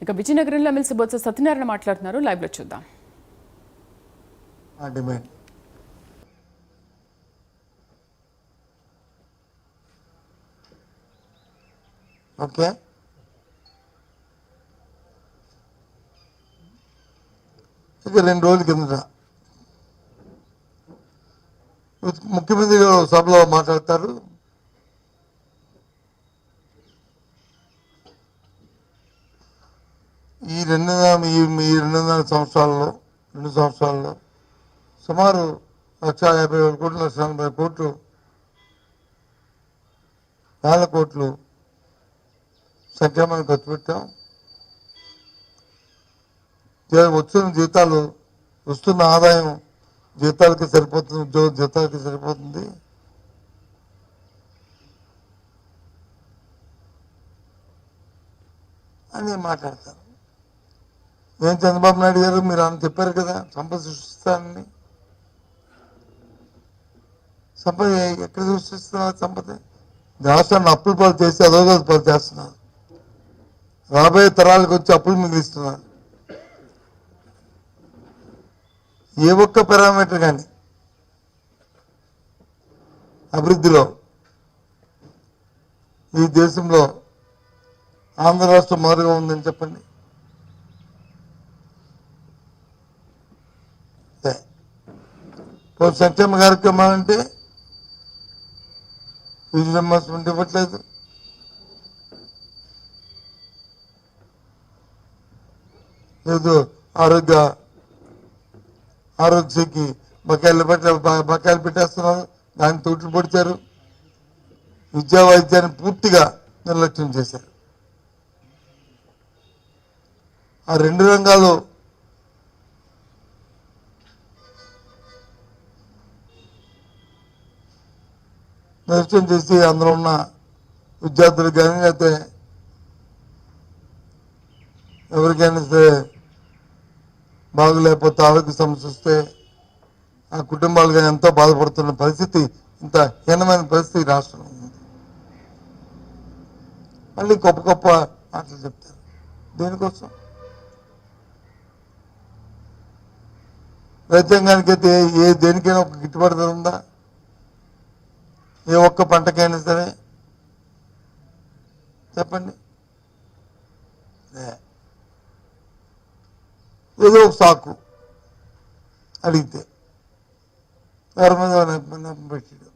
ఇక విజయనగరంలో ఎమ్మెల్సీ బొత్స సత్యనారాయణ మాట్లాడుతున్నారు. లైవ్ లో చూద్దాం. ఓకే, ఇక 2 రోజుల కిందట ముఖ్యమంత్రి గారు సభలో మాట్లాడతారు. ఈ 2.5 సంవత్సరాల్లో 2 సంవత్సరాల్లో సుమారు 1,50,000 కోట్లు 1,40,000 కోట్లు వేల కోట్లు సంక్షేమానికి ఖర్చు పెట్టాం. వస్తున్న జీతాలు వస్తున్న ఆదాయం జీతాలకి సరిపోతుంది, ఉద్యోగ జీతాలకి సరిపోతుంది. అని మాట్లాడతారు. ఏం చంద్రబాబు నాయుడు గారు మీరు అని చెప్పారు కదా సంపద సృష్టిస్తానని. సంపద ఎక్కడ సృష్టిస్తున్నారు? సంపద రాష్ట్రాన్ని అప్పుల పాలు చేసి అదోగతి పాలు చేస్తున్నారు. రాబోయే తరాలకు వచ్చి అప్పులు మిగిలిస్తున్నారు. ఏ ఒక్క పారామీటర్ కానీ అభివృద్ధిలో ఈ దేశంలో ఆంధ్ర రాష్ట్రం మొదలుగా ఉందని చెప్పండి. సంక్షేమ కార్యక్రమాలంటే రియంబర్స్మెంట్ ఇవ్వట్లేదు. లేదు ఆరోగ్యశ్రీకి బకాయిలు పెట్టేస్తున్నారు, దాన్ని తోట్లు పొడిచారు. విద్యా వైద్యాన్ని పూర్తిగా నిర్లక్ష్యం చేశారు. ఆ 2 రంగాలు నిర్లక్ష్యం చేసి అందులో ఉన్న విద్యార్థులు కానీ లేకపోతే ఎవరికైనా సరే బాగులేకపోతే ఆరోగ్య సమస్య వస్తే ఆ కుటుంబాలు కానీ ఎంతో బాధపడుతున్న పరిస్థితి, ఇంత హీనమైన పరిస్థితి రాష్ట్రంలో ఉంది. మళ్ళీ గొప్ప గొప్ప మాటలు చెప్తారు. దేనికోసం? రైతాంగానికి అయితే దేనికైనా ఒక గిట్టుబాటు ధర ఉందా? ఏ ఒక్క పంటకైనా సరే చెప్పండి. ఏదో ఒక సాకు అడిగితే ఎవరి మీద పెట్టాడు.